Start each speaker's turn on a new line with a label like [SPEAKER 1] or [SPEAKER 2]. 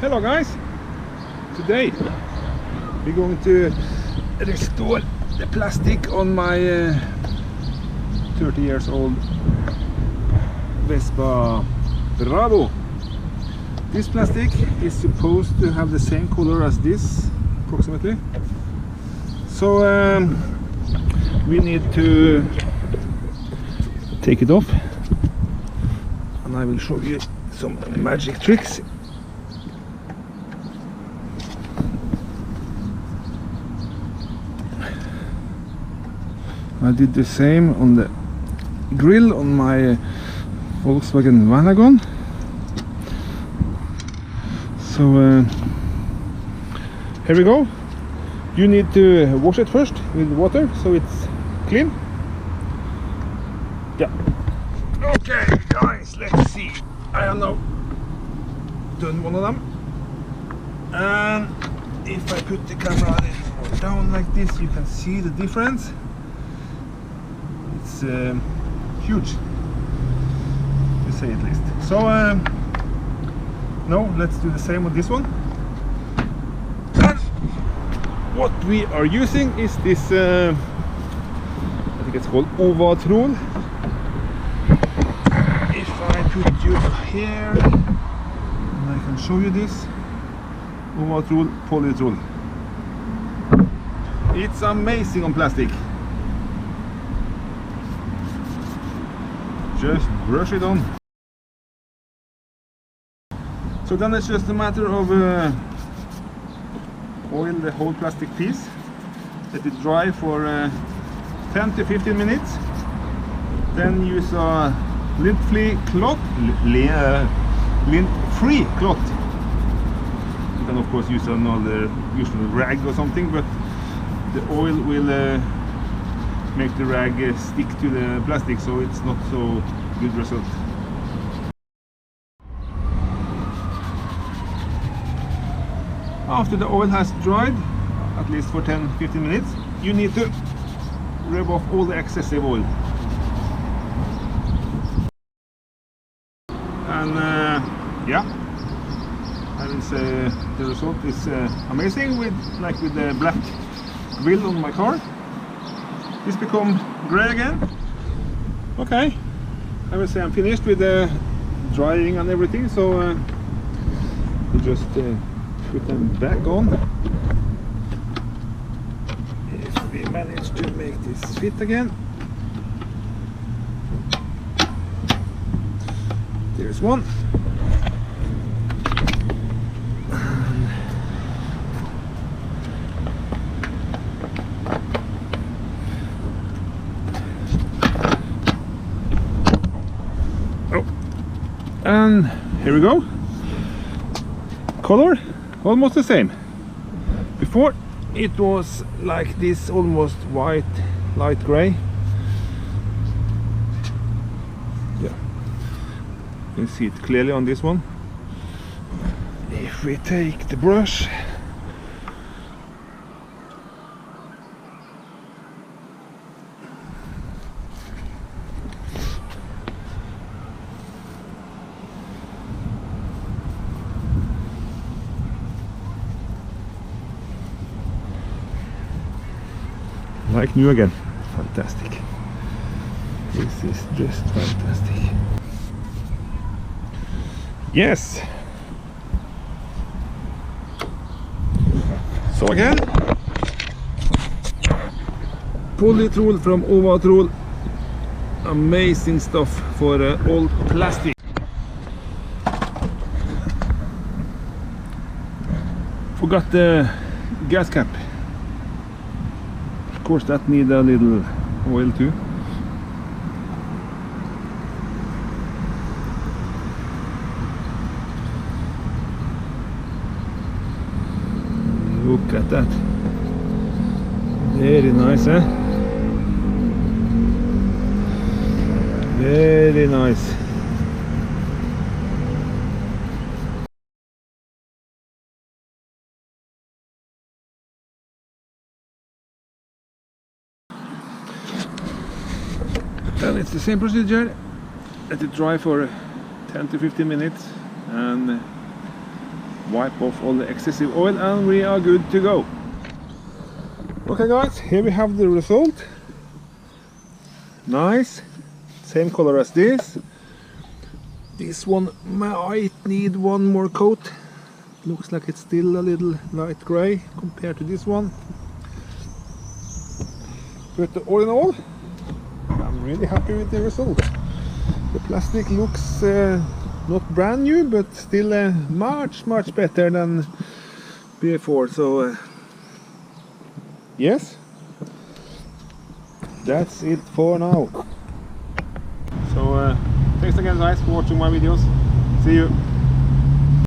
[SPEAKER 1] Hello guys! Today we're going to restore the plastic on my 30 years old Vespa Bravo. This plastic is supposed to have the same color as this approximately. So we need to take it off and I will show you some magic tricks. I did the same on the grill on my Volkswagen Wagon. So here we go. You need to wash it first with water so it's clean. Yeah. Okay guys, let's see. I have now done one of them. And if I put the camera down like this, you can see the difference. It's huge, to say at least. So now let's do the same with this one. And what we are using is this I think it's called Owatrol. If I put you here and I can show you this Owatrol Polytrol. It's amazing on plastic. Just brush it on. So then it's just a matter of oil the whole plastic piece, let it dry for 10 to 15 minutes. Then use a lint-free cloth. Lint-free cloth. You can of course use another usual rag or something, but the oil will make the rag stick to the plastic, so it's not so good result. After the oil has dried, at least for 10-15 minutes, you need to rub off all the excessive oil. And yeah, I will say the result is amazing, with the black grill on my car. This become gray again. Okay, I will say I'm finished with the drying and everything, so we just put them back on. If we manage to make this fit again. There's one. And here we go. Color almost the same. Before it was like this, almost white, light gray. Yeah, you can see it clearly on this one. If we take the brush, like new again. Fantastic. This is just fantastic. Yes. So again, Polytrol from Owatrol. Amazing stuff for old plastic. Forgot the gas cap. Of course that needs a little oil too. Look at that. Very nice, eh? Very nice. Then it's the same procedure. Let it dry for 10 to 15 minutes and wipe off all the excessive oil, and we are good to go. Okay guys, here we have the result. Nice, same color as this. This one might need one more coat. Looks like it's still a little light gray compared to this one. But all in all, I'm really happy with the result. The plastic looks not brand new, but still much better than before. So yes, that's it for now. So thanks again guys for watching my videos. See you.